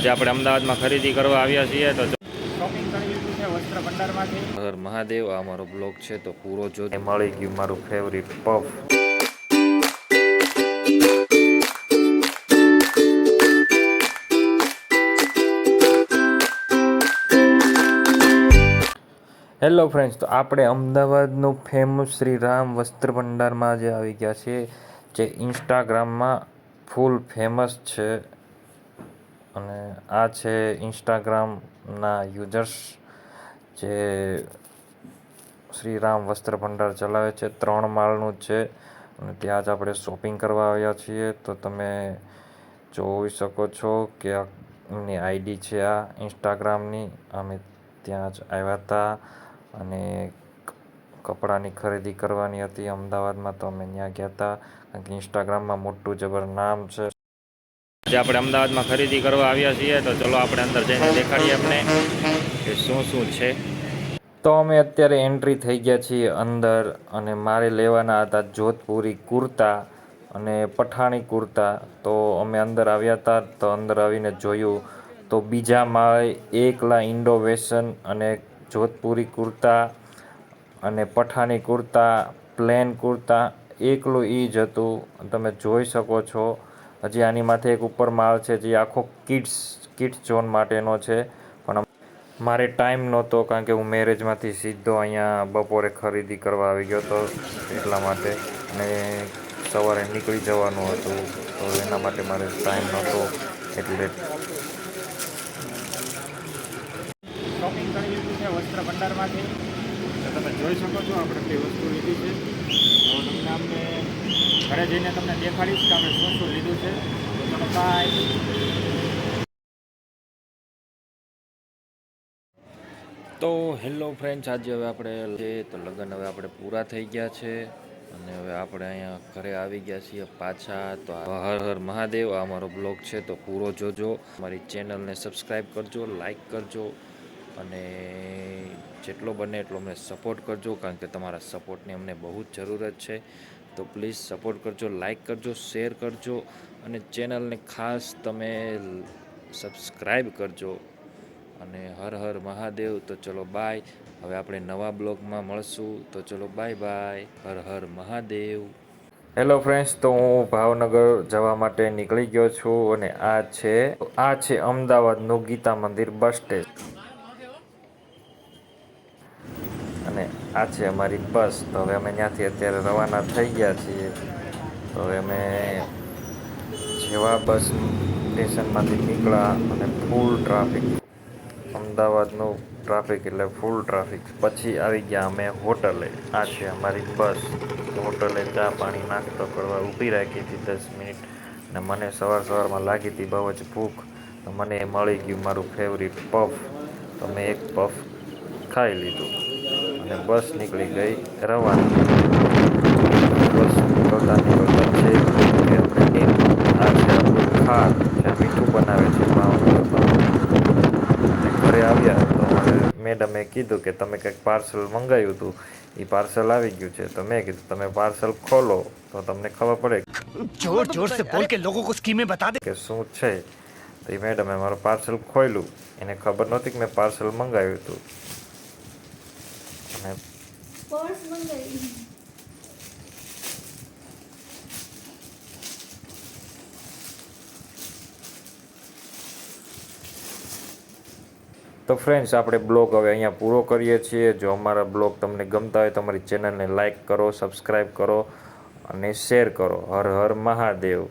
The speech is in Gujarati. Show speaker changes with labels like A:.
A: જે આપણે અમદાવાદમાં ખરીદી કરવા આવ્યા છીએ તો શોપિંગ કરી લીધું છે વસ્ત્ર ભંડારમાંથી. હર મહાદેવ, આ મારો બ્લોગ છે તો પૂરો જો. મળી ગયું મારું ફેવરિટ પફ. હેલો ફ્રેન્ડ્સ, તો આપણે અમદાવાદનું ફેમસ શ્રી રામ વસ્ત્ર ભંડારમાં જે આવી ગયા છે, જે ઇન્સ્ટાગ્રામમાં ફૂલ ફેમસ છે. અને આ છે ઇન્સ્ટાગ્રામના યુઝર્સ જે શ્રી રામ વસ્ત્ર ભંડાર ચલાવે છે. 3 માળનું છે અને ત્યાં જ આપણે શોપિંગ કરવા આવ્યા છીએ. તો તમે જોઈ શકો છો કે એમની આઈડી છે આ ઇન્સ્ટાગ્રામની. અમે ત્યાં જ આવ્યા હતા અને કપડાની ખરીદી કરવાની હતી અમદાવાદમાં, તો અમે ત્યાં ગયા હતા. કારણ કે ઇન્સ્ટાગ્રામમાં મોટું જબર નામ છે. જે આપણે અમદાવાદમાં ખરીદી કરવા આવ્યા છીએ તો ચલો આપણે અંદર જઈને દેખાડીએ અમને કે શું શું છે. તો અમે અત્યારે એન્ટ્રી થઈ ગયા છીએ અંદર અને મારે લેવાના હતા જોધપુરી કુર્તા અને પઠાણી કુર્તા. તો અમે અંદર આવ્યા હતા, તો અંદર આવીને જોયું તો બીજા માળે એકલા ઇન્ડો વેસ્ટર્ન અને જોધપુરી કુર્તા અને પઠાણી કુર્તા, પ્લેન કુર્તા એકલું એ જ હતું. તમે જોઈ શકો છો. હજી આની માથે એક ઉપર માળ છે જે આખો કિડ્સ ઝોન માટેનો છે. પણ મારે ટાઈમ નહોતો કારણ કે હું મેરેજમાંથી સીધો અહીંયા બપોરે ખરીદી કરવા આવી ગયો હતો એટલા માટે. અને સવારે નીકળી જવાનું હતું તો એના માટે મારે ટાઈમ નહોતો એટલે શોપિંગ કરી લીધું છે વસ્ત્ર ભંડારમાંથી. તો તમે જોઈ શકો છો આપણે કઈ વસ્તુ લીધી છે. તો તમને અમને ઘરે જઈને તમને દેખાડીશ કે આપણે શું શું લીધું છે. તો ચલો બાય. તો હેલો ફ્રેન્ડ્સ, આજે હવે આપણે તો લગ્ન હવે આપણે પૂરા થઈ ગયા છે અને હવે આપણે અહીંયા ઘરે આવી ગયા છીએ પાછા. તો હર હર મહાદેવ, આ મારો બ્લોગ છે તો પૂરો જોજો. મારી ચેનલને સબસ્ક્રાઈબ કરજો, લાઈક કરજો અને જેટલો બને એટલો અમને સપોર્ટ કરજો. કારણ કે તમારા સપોર્ટની અમને બહુ જ જરૂરત છે. તો પ્લીઝ સપોર્ટ કરજો, લાઈક કરજો, શેર કરજો અને ચેનલને ખાસ તમે સબસ્ક્રાઈબ કરજો. અને હર હર મહાદેવ. તો ચલો બાય. હવે આપણે નવા બ્લોગમાં મળશું. તો ચલો bye bye. Har Har Mahadev. Hello friends, તો હું ભાવનગર જવા માટે નીકળી ગયો છું અને આ છે અમદાવાદનું ગીતા મંદિર બસ સ્ટેશન અને આ છે અમારી બસ. તો હવે અમે ત્યાંથી અત્યારે રવાના થઈ ગયા છીએ. તો હવે અમે જેવા બસ સ્ટેશનમાંથી નીકળ્યા અને ફૂલ ટ્રાફિક, અમદાવાદનું ટ્રાફિક એટલે ફૂલ ટ્રાફિક. પછી આવી ગયા અમે હોટલે. આ છે અમારી બસ. હોટલે ચા પાણી નાસ્તો કરવા ઊભી રાખી હતી 10 મિનિટ. અને મને સવારમાં લાગી હતી બહુ જ ભૂખ. તો મને મળી ગયું મારું ફેવરિટ પફ. તો મેં એક પફ ખાઈ લીધું અને બસ નીકળી ગઈ રવાના. બસ નીકળતા છે આ છે આપણું ખાર જે મીઠું બનાવે છે ભાવનગરમાં. અને ઘરે આવ્યા તો મેડમે કીધું કે તમે કંઈક પાર્સલ મંગાવ્યું હતું, એ પાર્સલ આવી ગયું છે. તો મેં કીધું તમે પાર્સલ ખોલો તો તમને ખબર પડે જોર જોર સે બોલ કે લોકો કો સ્કીમે બતા દે કે શું છે. તો એ મેડમે મારું પાર્સલ ખોલ્યું. એને ખબર નહોતી કે મેં પાર્સલ મંગાવ્યું હતું અને પર્સ મંગાવ્યું. તો ફ્રેન્ડ્સ, આપણે બ્લોગ હવે અહીંયા પૂરો કરીએ છીએ. જો અમારા બ્લોગ તમને ગમતા હોય તો અમારી ચેનલને લાઈક કરો, સબસ્ક્રાઈબ કરો અને શેર કરો. હર હર મહાદેવ.